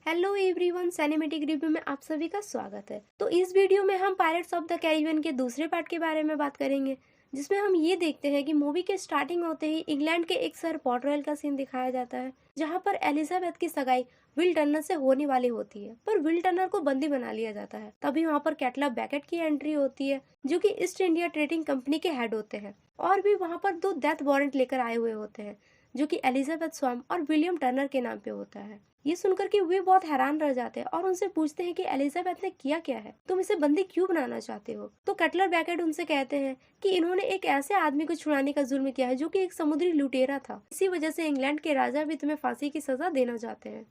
Hello everyone, cinematic review में आप सभी का स्वागत है। तो इस वीडियो में हम पायरेट्स ऑफ द कैरिबियन के दूसरे पार्ट के बारे में बात करेंगे, जिसमें हम ये देखते हैं कि मूवी के स्टार्टिंग होते ही इंग्लैंड के एक शहर पोर्ट रॉयल का सीन दिखाया जाता है, जहां पर एलिजाबेथ की सगाई विल टर्नर से होने वाली होती है, पर विल टर्नर को बंदी बना लिया जाता है। तभी वहां पर कैटला बैकेट की एंट्री होती है, जो कि ईस्ट इंडिया ट्रेडिंग कंपनी के हेड होते हैं, और भी वहां पर दो डेथ वारंट लेकर आए हुए होते हैं, जो कि एलिजाबेथ स्वाम और विलियम टर्नर के नाम पे होता है। ये सुनकर के वे बहुत हैरान रह जाते हैं और उनसे पूछते हैं कि एलिजाबेथ ने किया क्या है, तुम इसे बंदी क्यों बनाना चाहते हो। तो कटलर बैकेट उनसे कहते हैं कि इन्होंने एक ऐसे आदमी को छुड़ाने का जुल्म किया है जो कि एक समुद्री लुटेरा था, इसी वजह से इंग्लैंड के राजा भी तुम्हें फांसी की सजा देना चाहते हैं।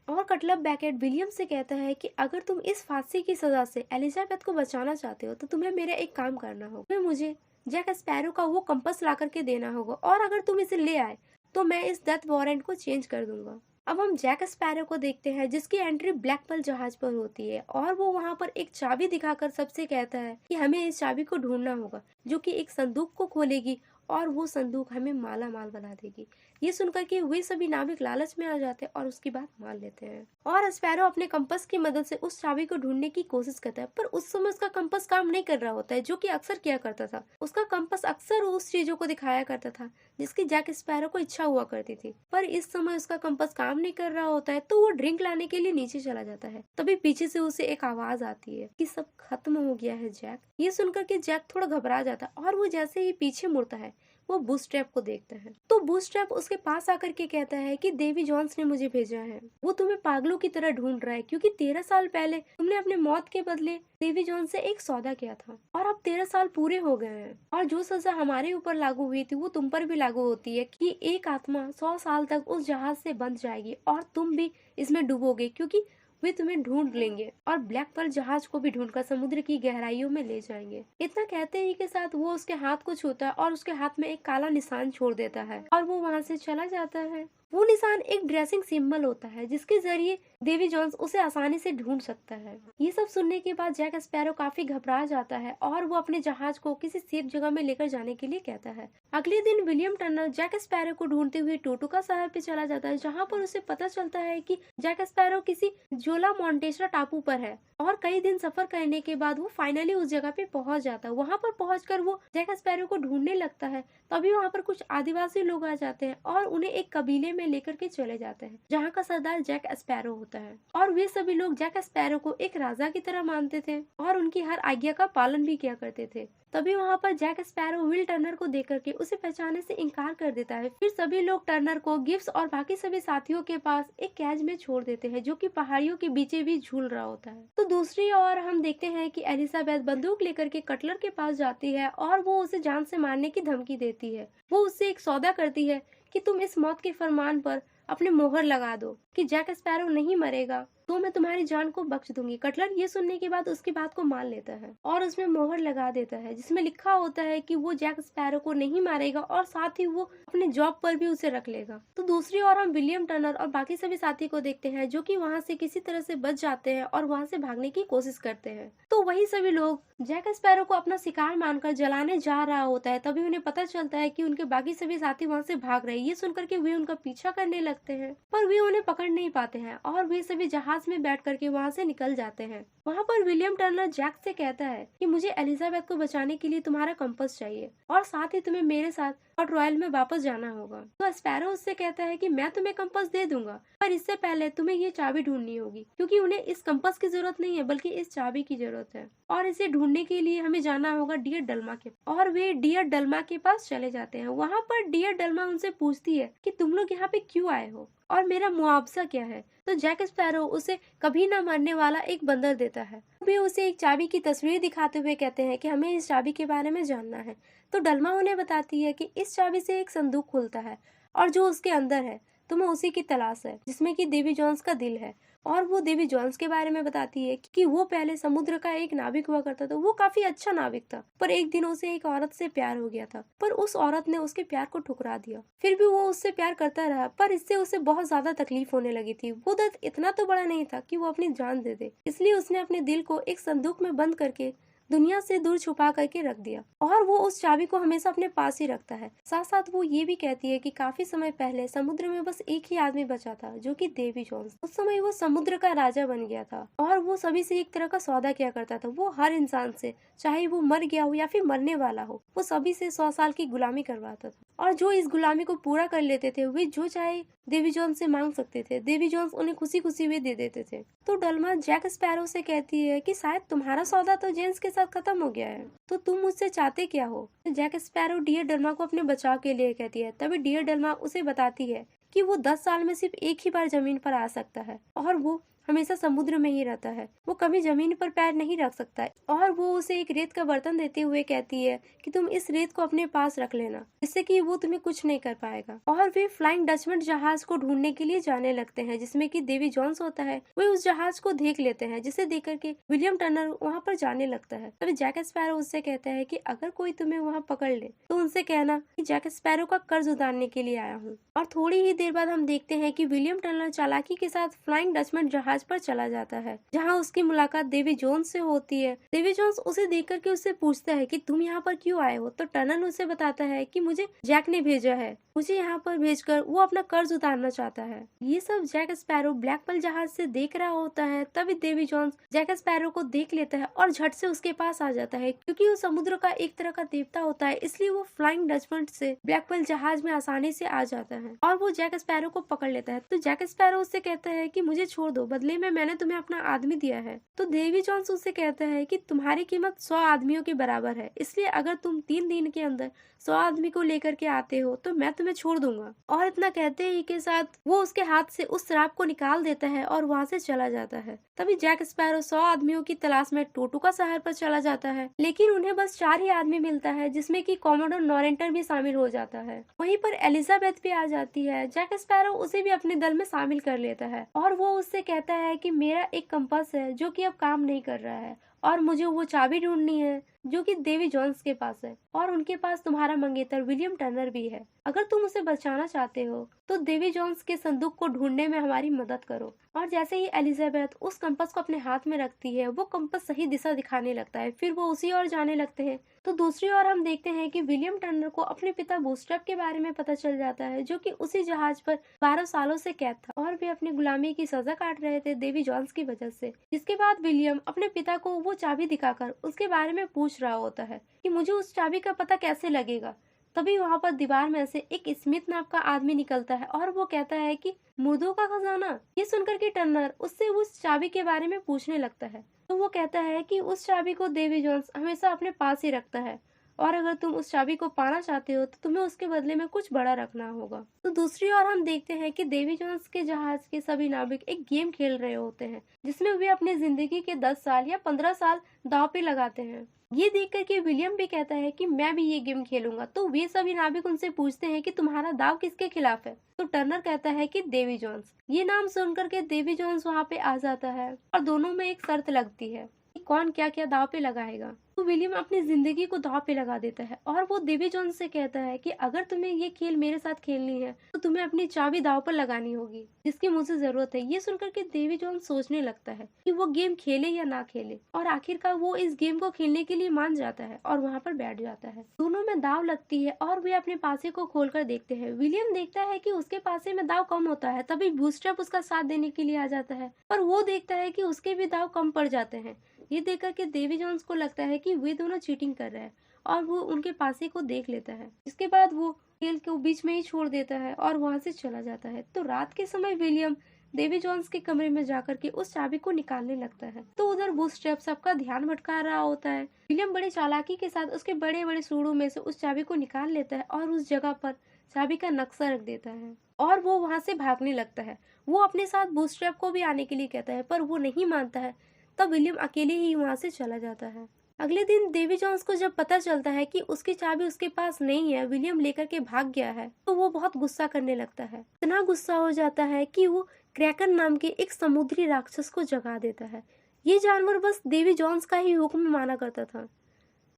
और कटलर बैकेट विलियम से कहता है कि अगर तुम इस फांसी की सजा से एलिजाबेथ को बचाना चाहते हो तो तुम्हें मेरा एक काम करना होगा, तुम्हें मुझे जैक स्पैरो का वो कंपास ला करके देना होगा, और अगर तुम इसे ले आए तो मैं इस डेथ वारंट को चेंज कर दूंगा। अब हम जैक स्पैरो को देखते हैं, जिसकी एंट्री ब्लैक पर्ल जहाज पर होती है, और वो वहाँ पर एक चाबी दिखाकर सबसे कहता है कि हमें इस चाबी को ढूंढना होगा, जो कि एक संदूक को खोलेगी और वो संदूक हमें माला माल बना देगी। ये सुनकर के वे सभी नाविक लालच में आ जाते हैं और उसकी बात मान लेते हैं, और स्पैरो अपने कंपास की मदद से उस चाबी को ढूंढने की कोशिश करता है, पर उस समय उसका कंपास काम नहीं कर रहा होता है, जो कि अक्सर किया करता था। उसका कंपास अक्सर उस चीजों को दिखाया करता था जिसकी जैक स्पैरो को इच्छा हुआ करती थी, पर इस समय उसका कंपास काम नहीं कर रहा होता है, तो वो ड्रिंक लाने के लिए नीचे चला जाता है। तभी पीछे से उसे एक आवाज आती है कि सब खत्म हो गया है जैक। ये सुनकर के जैक थोड़ा घबरा जाता है, और वो जैसे ही पीछे मुड़ता है वो बूस्ट्रैप को देखता है, तो बूस्ट्रैप उसके पास आकर के कहता है कि देवी जॉन्स ने मुझे भेजा है, वो तुम्हें पागलों की तरह ढूंढ रहा है, क्योंकि 13 साल पहले तुमने अपने मौत के बदले देवी जॉन्स से एक सौदा किया था, और अब 13 साल पूरे हो गए हैं, और जो सजा हमारे ऊपर लागू हुई थी वो तुम पर भी लागू होती है कि एक आत्मा 100 साल तक उस जहाज से बंध जाएगी और तुम भी इसमें डूबोगे, क्योंकि वे तुम्हें ढूंढ लेंगे और ब्लैक पर्ल जहाज को भी ढूंढकर समुद्र की गहराइयों में ले जाएंगे। इतना कहते ही के साथ वो उसके हाथ को छूता है और उसके हाथ में एक काला निशान छोड़ देता है, और वो वहाँ से चला जाता है। वो निशान एक ड्रेसिंग सिंबल होता है, जिसके जरिए देवी जॉन्स उसे आसानी से ढूंढ सकता है। ये सब सुनने के बाद जैक स्पैरो काफी घबरा जाता है और वो अपने जहाज को किसी सेफ जगह में लेकर जाने के लिए कहता है। अगले दिन विलियम टर्नर जैक स्पैरो को ढूंढते हुए टोटुका शहर पे चला जाता है, जहाँ पर उसे पता चलता है कि जैक स्पैरो किसी जोला मोन्टेसरा टापू पर है, और कई दिन सफर करने के बाद वो फाइनली उस जगह पे पहुंच जाता है। वहाँ पर पहुंचकर वो जैक स्पैरो को ढूंढने लगता है। तभी वहाँ पर कुछ आदिवासी लोग आ जाते हैं और उन्हें एक कबीले में लेकर के चले जाते हैं, जहाँ का सरदार जैक स्पैरो होता है, और वे सभी लोग जैक स्पैरो को एक राजा की तरह मानते थे और उनकी हर आज्ञा का पालन भी किया करते थे। तभी वहाँ पर जैक स्पैरो विल टर्नर को देख करके उसे पहचानने से इनकार कर देता है। फिर सभी लोग टर्नर को गिब्स और बाकी सभी साथियों के पास एक कैज में छोड़ देते हैं, जो कि पहाड़ियों के बीचे बीच झूल रहा होता है। तो दूसरी ओर हम देखते हैं कि एलिजाबेथ बंदूक लेकर के कटलर के पास जाती है और वो उसे जान से मारने की धमकी देती है। वो उससे एक सौदा करती है कि तुम इस मौत के फरमान पर अपने मोहर लगा दो कि जैक स्पैरो नहीं मरेगा तो मैं तुम्हारी जान को बख्श दूंगी। कटलर ये सुनने के बाद उसकी बात को मान लेता है और उसमें मोहर लगा देता है, जिसमें लिखा होता है कि वो जैक स्पैरो को नहीं मारेगा और साथ ही वो अपने जॉब पर भी उसे रख लेगा। तो दूसरी ओर हम विलियम टर्नर और बाकी सभी साथी को देखते हैं, जो कि वहाँ से किसी तरह से बच जाते हैं और वहाँ से भागने की कोशिश करते हैं। तो वही सभी लोग जैक स्पैरो को अपना शिकार मानकर जलाने जा रहा होता है। तभी उन्हें पता चलता है कि उनके बाकी सभी साथी वहाँ से भाग रहे हैं। ये सुनकर के वे उनका पीछा करने लगते हैं, पर वे उन्हें पकड़ नहीं पाते हैं और वे सभी जहाज में बैठ करके वहाँ से निकल जाते हैं। वहाँ पर विलियम टर्नर जैक से कहता है कि मुझे एलिजाबेथ को बचाने के लिए तुम्हारा कंपास चाहिए और साथ ही तुम्हें मेरे साथ पोर्ट रॉयल में वापस जाना होगा। तो स्पैरो उससे कहता है कि मैं तुम्हें कंपास दे दूंगा, पर इससे पहले तुम्हें ये चाबी ढूंढनी होगी, क्योंकि उन्हें इस कंपास की जरूरत नहीं है बल्कि इस चाबी की जरूरत है, और इसे ढूंढने के लिए हमें जाना होगा डियर डल्मा के। और वे डियर डल्मा के पास चले जाते हैं। वहाँ पर डियर डल्मा उनसे पूछती है कि तुम लोग यहाँ पे क्यों आए हो और मेरा मुआवजा क्या है। तो जैक स्पैरो उसे कभी न मरने वाला एक बंदर देता है। वे उसे एक चाबी की तस्वीर दिखाते हुए कहते हैं कि हमें इस चाबी के बारे में जानना है। तो डल्मा उन्हें बताती है कि इस चाबी से एक संदूक खुलता है और जो उसके अंदर है तुम्हें उसी की तलाश है, जिसमें कि देवी जॉन्स का दिल है। और वो देवी जॉन्स के बारे में बताती है कि वो पहले समुद्र का एक नाविक हुआ करता था। वो काफी अच्छा नाविक था, पर एक दिन उसे एक औरत से प्यार हो गया था, पर उस औरत ने उसके प्यार को ठुकरा दिया। फिर भी वो उससे प्यार करता रहा, पर इससे उसे बहुत ज्यादा तकलीफ होने लगी थी। वो दर्द इतना तो बड़ा नहीं था कि वो अपनी जान दे दे, इसलिए उसने अपने दिल को एक संदूक में बंद करके दुनिया से दूर छुपा करके रख दिया और वो उस चाबी को हमेशा अपने पास ही रखता है। साथ साथ वो ये भी कहती है कि काफी समय पहले समुद्र में बस एक ही आदमी बचा था, जो कि देवी जोन्स। उस समय वो समुद्र का राजा बन गया था और वो सभी से एक तरह का सौदा किया करता था। वो हर इंसान से, चाहे वो मर गया हो या फिर मरने वाला हो, वो सभी से 100 साल की गुलामी करवाता था और जो इस गुलामी को पूरा कर लेते थे वे जो चाहे देवी जोन्स से मांग सकते थे। देवी जोन्स उन्हें खुशी खुशी वे दे देते थे। तो डल्मा जैक स्पैरो से कहती है कि शायद तुम्हारा सौदा तो जेम्स के साथ खत्म हो गया है, तो तुम मुझसे चाहते क्या हो। जैक स्पैरो डियर डल्मा को अपने बचाव के लिए कहती है। तभी डियर डल्मा उसे बताती है कि वो 10 साल में सिर्फ एक ही बार जमीन पर आ सकता है और वो हमेशा समुद्र में ही रहता है। वो कभी जमीन पर पैर नहीं रख सकता है और वो उसे एक रेत का बर्तन देते हुए कहती है कि तुम इस रेत को अपने पास रख लेना, जिससे कि वो तुम्हें कुछ नहीं कर पाएगा। और वे फ्लाइंग डचमन जहाज को ढूंढने के लिए जाने लगते हैं, जिसमें कि देवी जोन्स होता है। वे उस जहाज को देख लेते हैं, जिसे देख करके विलियम टर्नर वहाँ पर जाने लगता है। तभी जैक स्पैरो उससे कहता है कि अगर कोई तुम्हें वहाँ पकड़ ले तो उनसे कहना कि जैक स्पैरो का कर्ज उतारने के लिए आया हूँ। और थोड़ी ही देर बाद हम देखते हैं कि विलियम टर्नर चालाकी के साथ फ्लाइंग डचमन जहाज पर चला जाता है, जहाँ उसकी मुलाकात देवी जोन्स से होती है। देवी जोन्स उसे देख करके उससे पूछता है कि तुम यहाँ पर क्यों आए हो। तो टर्नर उसे बताता है कि मुझे जैक ने भेजा है, मुझे यहाँ पर भेजकर वो अपना कर्ज उतारना चाहता है। ये सब जैक स्पैरो ब्लैक पर्ल जहाज से देख रहा होता है। तभी देवी जोन्स जैक स्पैरो को देख लेता है और झट से उसके पास आ जाता है। क्योंकि वो समुद्र का एक तरह का देवता होता है, इसलिए वो फ्लाइंग डचमन से ब्लैक पर्ल जहाज में आसानी से आ जाता है और वो जैक स्पैरो को पकड़ लेता है। तो जैक स्पैरो उससे कहता है कि मुझे छोड़ दो, बदले में मैंने तुम्हें अपना आदमी दिया है। तो देवी जोन्स उससे कहता है कि तुम्हारी कीमत 100 आदमियों के बराबर है, इसलिए अगर तुम 3 दिन के अंदर 100 आदमी को लेकर के आते हो तो मैं तुम्हें छोड़ दूंगा। और इतना कहते ही के साथ वो उसके हाथ से उस शराब को निकाल देता है और वहाँ से चला जाता है। तभी जैक स्पैरो 100 आदमियों की तलाश में टोटुका शहर पर चला जाता है, लेकिन उन्हें बस 4 ही आदमी मिलता है, जिसमें कि कॉमोडोर नॉरेंटर भी शामिल हो जाता है। वहीं पर एलिजाबेथ भी आ जाती है। जैक स्पैरो उसे भी अपने दल में शामिल कर लेता है और वो उससे कहता है कि मेरा एक कंपास है जो कि अब काम नहीं कर रहा है और मुझे वो चाबी ढूंढनी है जो कि देवी जोन्स के पास है और उनके पास तुम्हारा मंगेतर विलियम टर्नर भी है। अगर तुम उसे बचाना चाहते हो तो देवी जोन्स के संदूक को ढूंढने में हमारी मदद करो। और जैसे ही एलिजाबेथ उस कंपास को अपने हाथ में रखती है, वो कंपास सही दिशा दिखाने लगता है। फिर वो उसी ओर जाने लगते हैं। तो दूसरी ओर हम देखते हैं कि विलियम टर्नर को अपने पिता बूस्ट्रैप के बारे में पता चल जाता है, जो कि उसी जहाज पर 12 सालों से कैद था और वे अपनी गुलामी की सजा काट रहे थे देवी जोन्स की वजह से। जिसके बाद विलियम अपने पिता को वो चाबी दिखाकर उसके बारे में पूछ रहा होता है कि मुझे उस चाबी का पता कैसे लगेगा। तभी वहाँ पर दीवार में से एक स्मिथ नाम का आदमी निकलता है और वो कहता है कि मुर्दों का खजाना। ये सुनकर के टर्नर उससे उस चाबी के बारे में पूछने लगता है। तो वो कहता है कि उस चाबी को देवी जोन्स हमेशा अपने पास ही रखता है और अगर तुम उस चाबी को पाना चाहते हो तो तुम्हें उसके बदले में कुछ बड़ा रखना होगा। तो दूसरी ओर हम देखते हैं कि देवी जोन्स के जहाज के सभी नाविक एक गेम खेल रहे होते हैं, जिसमें वे अपनी जिंदगी के 10 साल या 15 साल दांव पे लगाते हैं। ये देख करके विलियम भी कहता है कि मैं भी ये गेम खेलूंगा। तो वे सभी नाविक उनसे पूछते हैं कि तुम्हारा दाव किसके खिलाफ है। तो टर्नर कहता है कि देवी जोन्स। ये नाम सुनकर के देवी जोन्स वहाँ पे आ जाता है और दोनों में एक शर्त लगती है कि कौन क्या क्या दाव पे लगाएगा। तो विलियम अपनी जिंदगी को दांव पे लगा देता है और वो देवी जोन्स से कहता है कि अगर तुम्हें ये खेल मेरे साथ खेलनी है तो तुम्हें अपनी चाबी दांव पर लगानी होगी, जिसकी मुझे जरूरत है। ये सुनकर के देवी जोन्स सोचने लगता है कि वो गेम खेले या ना खेले और आखिरकार वो इस गेम को खेलने के लिए मान जाता है और वहाँ पर बैठ जाता है। दोनों में दाव लगती है और वे अपने पासे को खोलकर देखते हैं। विलियम देखता है कि उसके पासे में दाव कम होता है। तभी बूस्ट्रैप उसका साथ देने के लिए आ जाता है और वो देखता है कि उसके भी दाव कम पड़ जाते हैं। ये देख करके देवी जोन्स को लगता है कि वे दोनों चीटिंग कर रहे हैं और वो उनके पासे को देख लेता है। इसके बाद वो खेल को बीच में ही छोड़ देता है और वहाँ से चला जाता है। तो रात के समय विलियम देवी जोन्स के कमरे में जाकर के उस चाबी को निकालने लगता है। तो उधर बूस्ट्रैप सबका ध्यान भटका रहा होता है। विलियम बड़ी चालाकी के साथ उसके बड़े बड़े सूड़ों में से उस चाबी को निकाल लेता है और उस जगह पर चाबी का नक्शा रख देता है और वो वहाँ से भागने लगता है। वो अपने साथ बूस्ट्रैप को भी आने के लिए कहता है, पर वो नहीं मानता है। तब विलियम अकेले ही वहाँ से चला जाता है। अगले दिन देवी जोन्स को जब पता चलता है कि उसकी चाबी उसके पास नहीं है, विलियम लेकर के भाग गया है, तो वो बहुत गुस्सा करने लगता है। इतना गुस्सा हो जाता है कि वो क्रैकन नाम के एक समुद्री राक्षस को जगा देता है। ये जानवर बस देवी जोन्स का ही हुक्म माना करता था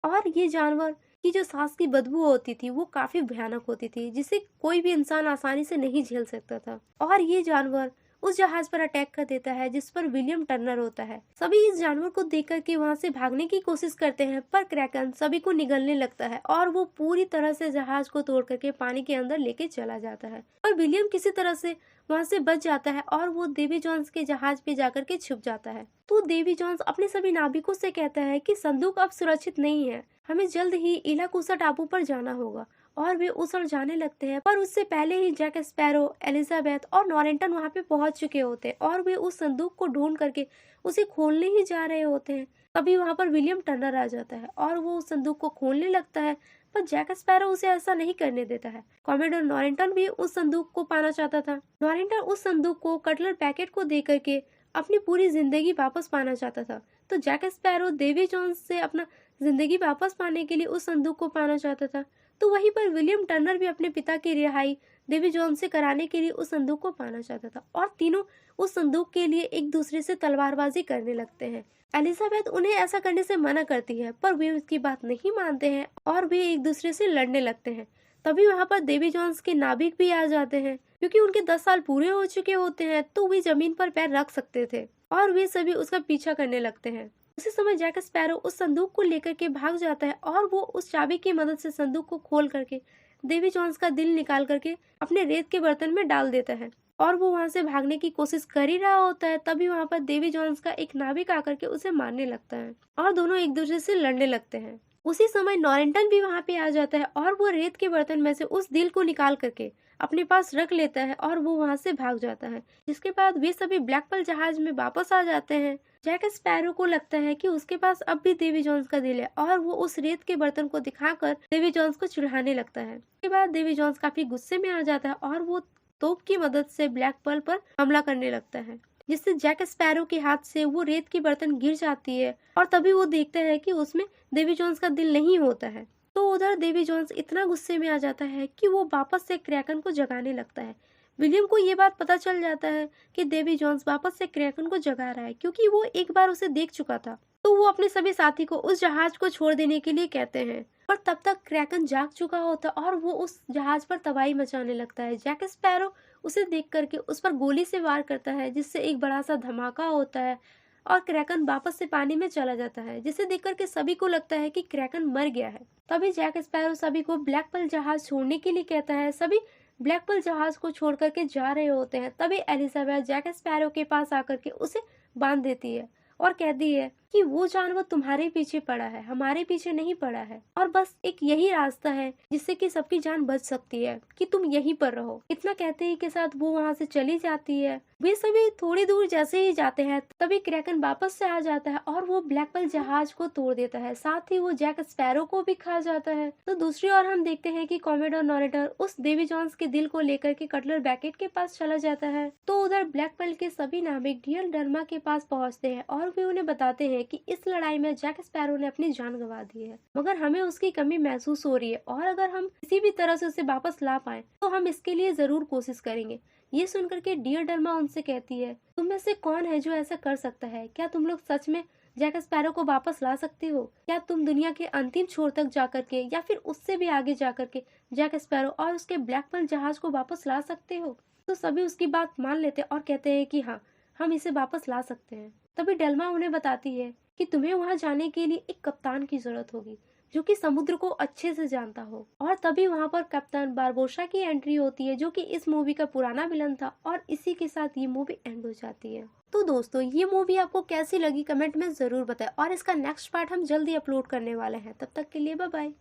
और ये जानवर की जो सांस की बदबू होती थी वो काफी भयानक होती थी, जिसे कोई भी इंसान आसानी से नहीं झेल सकता था। और ये जानवर उस जहाज पर अटैक कर देता है जिस पर विलियम टर्नर होता है। सभी इस जानवर को देख करके वहाँ से भागने की कोशिश करते हैं, पर क्रैकन सभी को निगलने लगता है और वो पूरी तरह से जहाज को तोड़ करके पानी के अंदर लेके चला जाता है। और विलियम किसी तरह से वहाँ से बच जाता है और वो डेवी जोन्स के जहाज पे जाकर के छुप जाता है। तो डेवी जोन्स अपने सभी नाविकों से कहता है कि संदूक अब सुरक्षित नहीं है, हमें जल्द ही इलाकुसा टापू पर जाना होगा। और वे उस ओर जाने लगते हैं, पर उससे पहले ही जैक स्पैरो, एलिजाबेथ और नॉरेंटन वहाँ पे पहुंच चुके होते हैं और वे उस संदूक को ढूंढ करके उसे खोलने ही जा रहे होते हैं। तभी वहाँ पर विलियम टर्नर आ जाता है और वो उस संदूक को खोलने लगता है, पर जैक स्पैरो उसे ऐसा नहीं करने देता है। कॉमोडोर नॉरेंटन भी उस संदूक को पाना चाहता था। नॉरेंटन उस संदूक को कटलर पैकेट को दे करके अपनी पूरी जिंदगी वापस पाना चाहता था। तो जैक स्पैरो डेवी जोन्स से अपना जिंदगी वापस पाने के लिए उस संदूक को पाना चाहता था। तो वहीं पर विलियम टर्नर भी अपने पिता की रिहाई डेवी जोन्स से कराने के लिए उस संदूक को पाना चाहता था और तीनों उस संदूक के लिए एक दूसरे से तलवारबाजी करने लगते हैं। एलिजाबेथ उन्हें ऐसा करने से मना करती है, पर वे उसकी बात नहीं मानते हैं और वे एक दूसरे से लड़ने लगते हैं। तभी वहाँ पर डेवी जोन्स के नाविक भी आ जाते हैं, क्योंकि उनके 10 साल पूरे हो चुके होते हैं, तो वे जमीन पर पैर रख सकते थे और वे सभी उसका पीछा करने लगते हैं। उसी समय जैक स्पैरो उस संदूक को लेकर के भाग जाता है और वो उस चाबी की मदद से संदूक को खोल करके डेवी जोन्स का दिल निकाल करके अपने रेत के बर्तन में डाल देता है और वो वहाँ से भागने की कोशिश कर ही रहा होता है। तभी वहाँ पर डेवी जोन्स का एक नाविक आकर के उसे मारने लगता है और दोनों एक दूसरे से लड़ने लगते हैं। उसी समय नॉरेंटन भी वहाँ पे आ जाता है और वो रेत के बर्तन में से उस दिल को निकाल करके अपने पास रख लेता है और वो वहाँ से भाग जाता है। जिसके बाद वे सभी ब्लैक पर्ल जहाज में वापस आ जाते हैं। जैक स्पैरो को लगता है कि उसके पास अब भी डेवी जोन्स का दिल है और वो उस रेत के बर्तन को दिखाकर डेवी जोन्स को चिढ़ाने लगता है। उसके बाद डेवी जोन्स काफी गुस्से में आ जाता है और वो तोप की मदद से ब्लैक पर्ल पर हमला करने लगता है, जिससे जैक स्पैरो के हाथ से वो रेत की बर्तन गिर जाती है और तभी वो देखता है कि उसमें डेवी जोन्स का दिल नहीं होता है। तो उधर डेवी जोन्स इतना गुस्से में आ जाता है कि वो वापस से क्रैकन को जगाने लगता है। विलियम को ये बात पता चल जाता है कि डेवी जोन्स वापस से क्रैकन को जगा रहा है, क्योंकि वो एक बार उसे देख चुका था। तो वो अपने सभी साथी को उस जहाज को छोड़ देने के लिए कहते हैं, पर तब तक क्रैकन जाग चुका होता और वो उस जहाज पर तबाही मचाने लगता है। जैक स्पैरो उसे देख करके उस पर गोली से वार करता है, जिससे एक बड़ा सा धमाका होता है और क्रैकन वापस से पानी में चला जाता है, जिसे देख करके सभी को लगता है कि क्रैकन मर गया है। तभी जैक स्पैरो सभी को ब्लैक पर्ल जहाज छोड़ने के लिए कहता है। सभी ब्लैक पर्ल जहाज को छोड़ करके जा रहे होते हैं। तभी एलिजाबेथ जैक स्पैरो के पास आकर के उसे बांध देती है और कहती है कि वो जानवर तुम्हारे पीछे पड़ा है, हमारे पीछे नहीं पड़ा है, और बस एक यही रास्ता है जिससे कि सबकी जान बच सकती है, कि तुम यहीं पर रहो। इतना कहते ही के साथ वो वहाँ से चली जाती है। वे सभी थोड़ी दूर जैसे ही जाते हैं तभी क्रैकन वापस से आ जाता है और वो ब्लैक पर्ल जहाज को तोड़ देता है, साथ ही वो जैक स्पैरो को भी खा जाता है। तो दूसरी ओर हम देखते हैं कि कॉमोडोर नॉरेंटन उस डेवी जोन्स के दिल को लेकर के कटलर बैकेट के पास चला जाता है। तो उधर ब्लैक पर्ल के सभी नाविक डियर डर्मा के पास पहुँचते हैं और वे उन्हें बताते हैं कि इस लड़ाई में जैक स्पैरो ने अपनी जान गंवा दी है, मगर हमें उसकी कमी महसूस हो रही है और अगर हम किसी भी तरह से उसे वापस ला पाए तो हम इसके लिए जरूर कोशिश करेंगे। ये सुनकर के डियर डर्मा उनसे कहती है, तुम में से कौन है जो ऐसा कर सकता है? क्या तुम लोग सच में जैक स्पैरो को वापस ला सकते हो? क्या तुम दुनिया के अंतिम छोर तक जाकर के या फिर उससे भी आगे जाकर के जैक स्पैरो और उसके ब्लैक पर्ल जहाज को वापस ला सकते हो? तो सभी उसकी बात मान लेते और कहते हैं कि हाँ, हम इसे वापस ला सकते हैं। तभी डेल्मा उन्हें बताती है कि तुम्हें वहां जाने के लिए एक कप्तान की जरूरत होगी जो कि समुद्र को अच्छे से जानता हो। और तभी वहां पर कप्तान बारबोसा की एंट्री होती है, जो कि इस मूवी का पुराना विलन था, और इसी के साथ ये मूवी एंड हो जाती है। तो दोस्तों, ये मूवी आपको कैसी लगी कमेंट में जरूर बताएं और इसका नेक्स्ट पार्ट हम जल्दी अपलोड करने वाले हैं। तब तक के लिए बाय बाय।